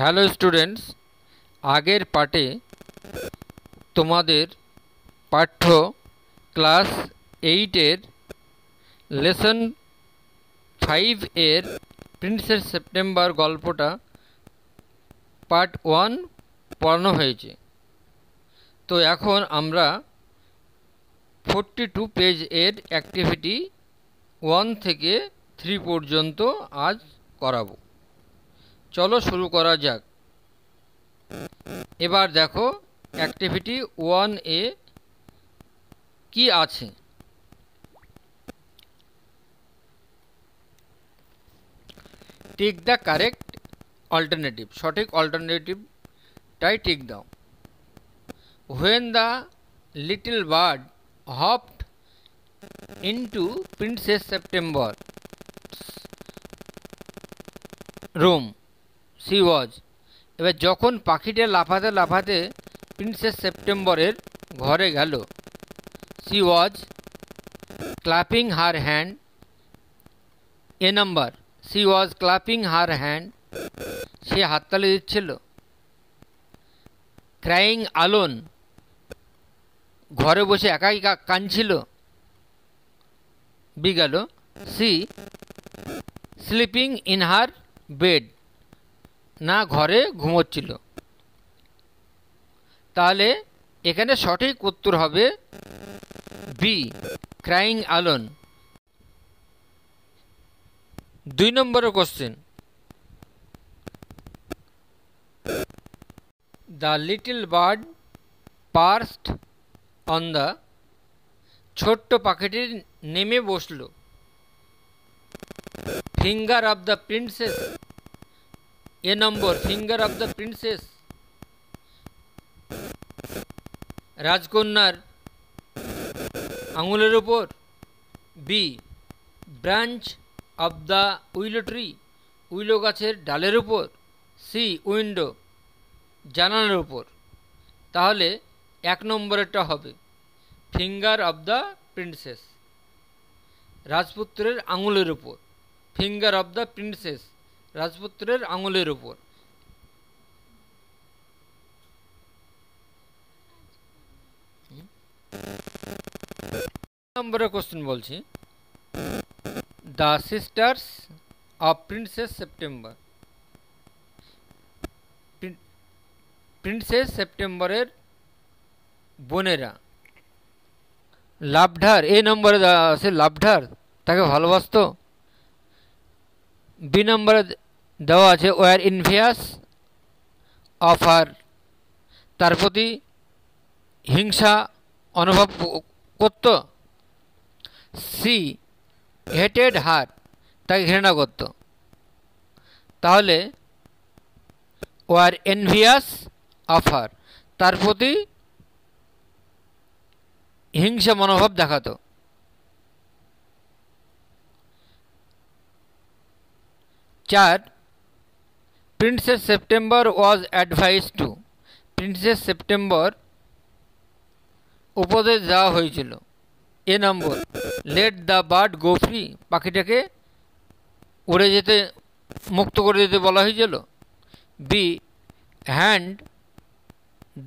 Hello students, আগের পার্টে তোমাদের পাঠ্য ক্লাস 8-এর লেসন 5-এর প্রিন্সেস সেপ্টেম্বর গল্পটা পার্ট 1 পড়ানো হয়েছে। তো এখন আমরা 42 পেজ এর অ্যাক্টিভিটি 1 থেকে 3 পর্যন্ত আজ করাবো। চলো শুরু করা যাক। এবার দেখো অ্যাক্টিভিটি 1-এ কি আছে। টিক দ্য কারেক্ট অল্টারনেটিভ, সঠিক অল্টারনেটিভটাই টিক দাও। When the little bird hopped into Princess September room she was, এবার যখন পাখিটা লাফাতে লাফাতে প্রিন্সেস সেপ্টেম্বরের ঘরে গেল, she was clapping her hand, A number she was clapping her hand, সে হাততালি দিচ্ছিল। ক্রাইং আলোন, ঘরে বসে একাই কাঁদছিল। বি গেল she sleeping in her bed, না ঘরে ঘুমোচ্ছিল। তাহলে এখানে সঠিক উত্তর হবে বি, ক্রাইং আলোন। 2 নম্বরের question, the little bird perched on the, ছোট্ট পাখিটি নেমে বসল। Finger of the princess, A number finger of the princess, রাজকন্যার আঙুলের উপর। B branch of the willow tree, willow গাছের ডালের উপর। সি উইন্ডো, জানালার উপর। তাহলে 1 নম্বরেরটা হবে ফিঙ্গার অফ দ্য প্রিন্সেস, রাজপুত্রের আঙুলের উপর। ফিঙ্গার অফ দ্য প্রিন্সেস, রাজপুত্রের আঙুলের উপর। নম্বরের কোশ্চেন বলছি, the sisters of princess September, princess সেপ্টেম্বরের বোনেরা। লাভঢার, এই নম্বরে আছে লাভঢার, তাকে ভালোবাসত। বি নম্বরে দেওয়া আছে ওয়ার ইনভিয়াস অফ হার, তার প্রতি হিংসা অনুভব করত। সি হেটেড হার, তাকে ঘৃণা করত। তাহলে ওয়ার এনভিয়াস অফ হার, তার প্রতি হিংসা মনোভাব দেখাতো। 4 Princess September was advised to, Princess September উপদেশ দেওয়া হয়েছিল। A number let the bird go free, পাখিটাকে উড়ে যেতে মুক্ত করে দিতে বলা হয়েছিল। B hand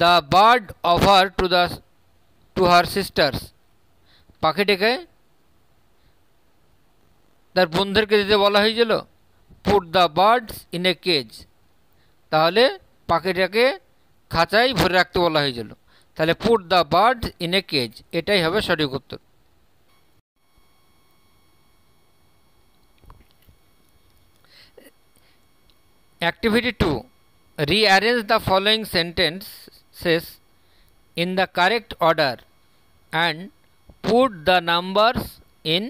the bird over to her sisters, পাখিটাকে তার বন্ধুদেরকে দিতে বলা হয়েছিল। Put the birds in a cage, তাহলে পাখিটাকে খাঁচায় ভরে রাখতে বলা হয়েছিল। তাহলে put the birds in a cage, এটাই হবে সঠিক উত্তর। Activity 2, rearrange the following sentences in the correct order and put the numbers in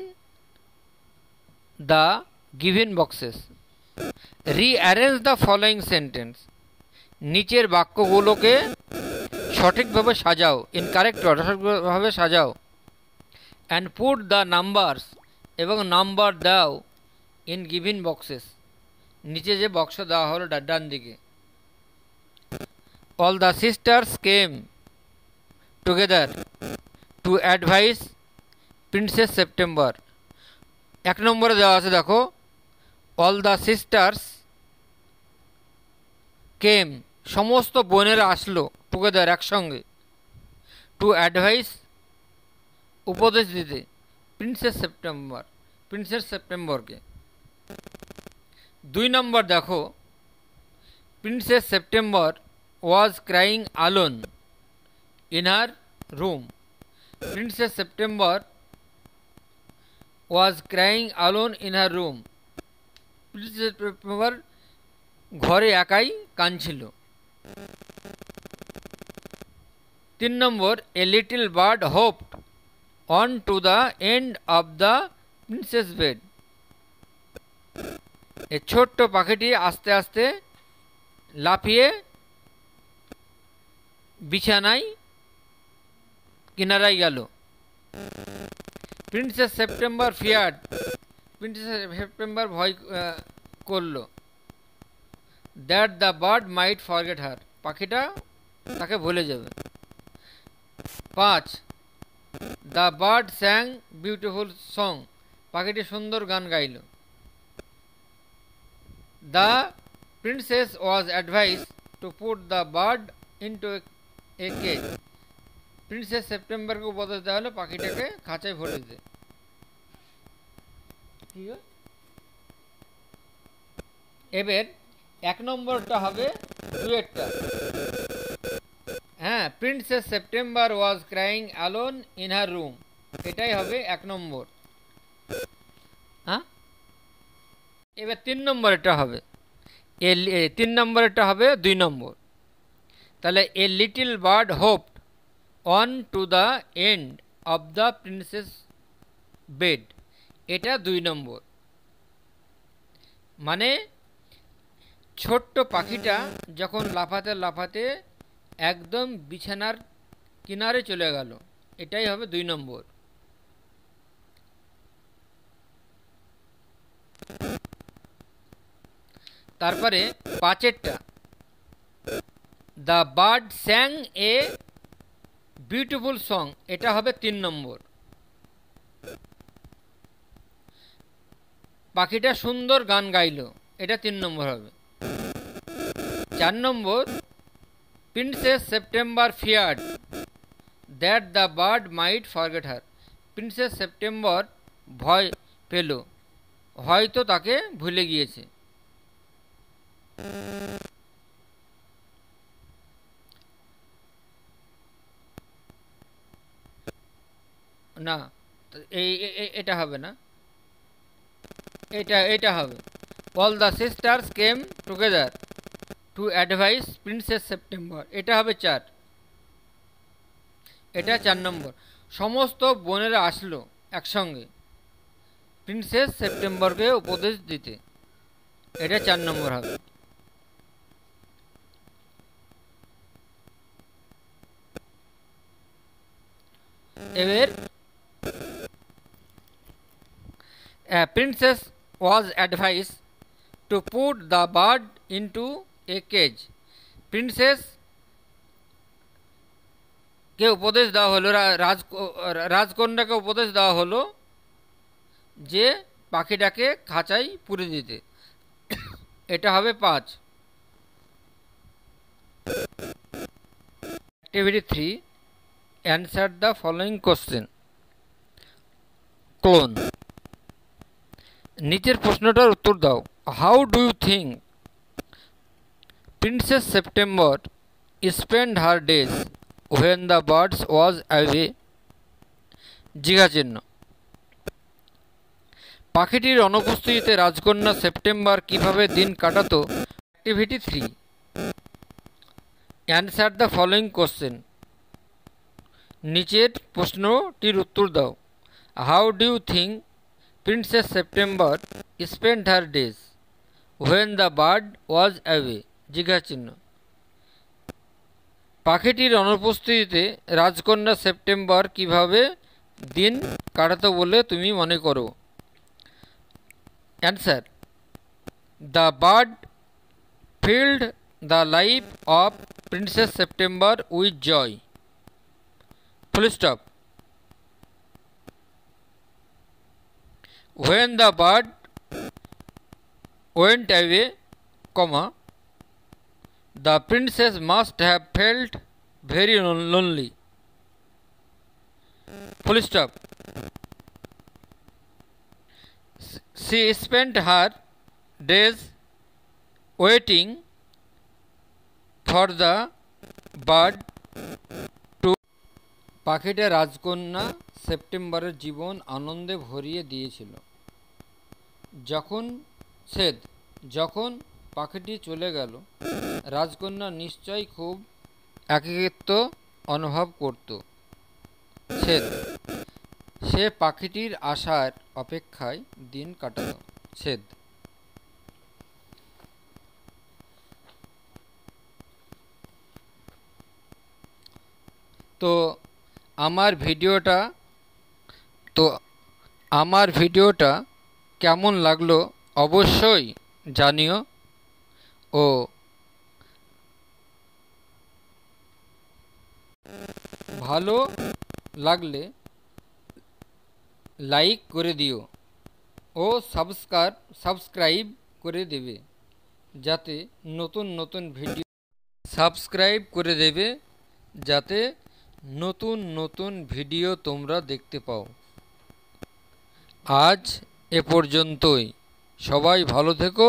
the given boxes. Rearrange the following sentence, নিচের বাক্যগুলোকে সঠিকভাবে সাজাও, ইন কারেক্ট অর্ডার, সঠিকভাবে সাজাও। and put the numbers, এবং নাম্বার দাও ইন গিভেন বক্সেস, নিচে যে box দেওয়া হলো ডান দিকে। All the sisters came together two advice princess September. 1 নম্বরে দেওয়া আছে, দেখো অল দ্য সিস্টার্স কেম সমস্ত বোনেরা আসলো টুগেদার একসঙ্গে টু অ্যাডভাইস উপদেশ দিতে প্রিন্সেস সেপ্টেম্বরকে। 2 নম্বর দেখো, Princess September was crying alone in her room. Princess September was crying alone in her room. Princess September ঘরে একাই কাঁদছিল। 3 number, a little bird hopped on to the end of the princess bed. এ ছোট্ট পাখিটি আস্তে আস্তে লাফিয়ে বিছানায় কিনারায় গেল। Princess September feared. Princess September ভয় করল that the bird might forget her, পাখিটা তাকে ভুলে যাবে। 5, the bird sang beautiful song. পাখিটি সুন্দর গান গাইল। The princess was advised to put the bird into a cage. Princess সেপ্টেম্বরকে উপদেশ দেওয়া হলো পাখিটাকে খাঁচায় ভরে দিতে। এবার 1 নম্বরটা হবে ডুয়েটটা। হ্যাঁ, princess September was crying alone in her room, এটাই হবে 1 নম্বর। হ্যাঁ, এবার 3 নম্বরটা হবে 3 নম্বরটা হবে 2 নম্বর। তাহলে এ little bird hopped on to the end of the princess bed, এটা 2 নম্বর। মানে ছোট্ট পাখিটা যখন লাফাতে লাফাতে একদম বিছানার কিনারে চলে গেল, এটাই হবে 2 নম্বর। তারপরে 5এরটা, the bird sang a beautiful song, এটা হবে 3 নম্বর। পাখিটা সুন্দর গান গাইল, এটা 3 নম্বর হবে। 4 number, Princess September feared that the bird might forget her. Princess September ভয় পেল, হয়তো তাকে ভুলে গিয়েছে। না, এটা হবে না, এটা হবে all the sisters came together two advice princess September, এটা হবে 4। এটা 4 নম্বর। সমস্ত বোনেরা আসলো একসঙ্গে প্রিন্সেস সেপ্টেম্বরকে উপদেশ দিতে, এটা 4 নম্বর হবে। এবার princess was advised to put the bird into a cage. Princess কে উপদেশ দেওয়া হলো, রাজকন্যাকে উপদেশ দেওয়া হলো যে পাখিটাকে খাঁচায় পুরে দিতে, এটা হবে 5। Activity 3, answer the following question. Colon. নিচের প্রশ্নটার উত্তর দাও। How do you think Princess September spend her days when the birds was away? জিজ্ঞাচিহ্ন। পাখিটির অনুপস্থিতিতে রাজকন্যা সেপ্টেম্বর কিভাবে দিন কাটাতো? Activity 3, answer the following question. নিচের প্রশ্নটির উত্তর দাও। How do you think Princess September spend her days when the bird was away? জিজ্ঞাচিহ্ন। পাখিটির অনুপস্থিতিতে রাজকন্যা সেপ্টেম্বর কিভাবে দিন কাটাতো বলে তুমি মনে করো? Answer, the bird filled the life of princess September with joy. Full stop. when the bird went away, comma, the princess must have felt very lonely. Full stop. She spent her days waiting for the bird to। পাখিটা রাজকন্যা সেপ্টেম্বরের জীবন আনন্দে ভরিয়ে দিয়েছিল। যখন পাখিটি চলে গেল, রাজকন্যা নিশ্চয়ই খুব একাকিত্ব অনুভব করত। সে পাখিটির আসার অপেক্ষায় দিন কাটাত। তো আমার ভিডিওটা কেমন লাগলো অবশ্যই জানিও, ও ভালো লাগলে লাইক করে দিও ও সাবস্ক্রাইব করে দেবে, যাতে নতুন নতুন ভিডিও তোমরা দেখতে পাও। আজ এ পর্যন্তই। সবাই ভালো থেকো।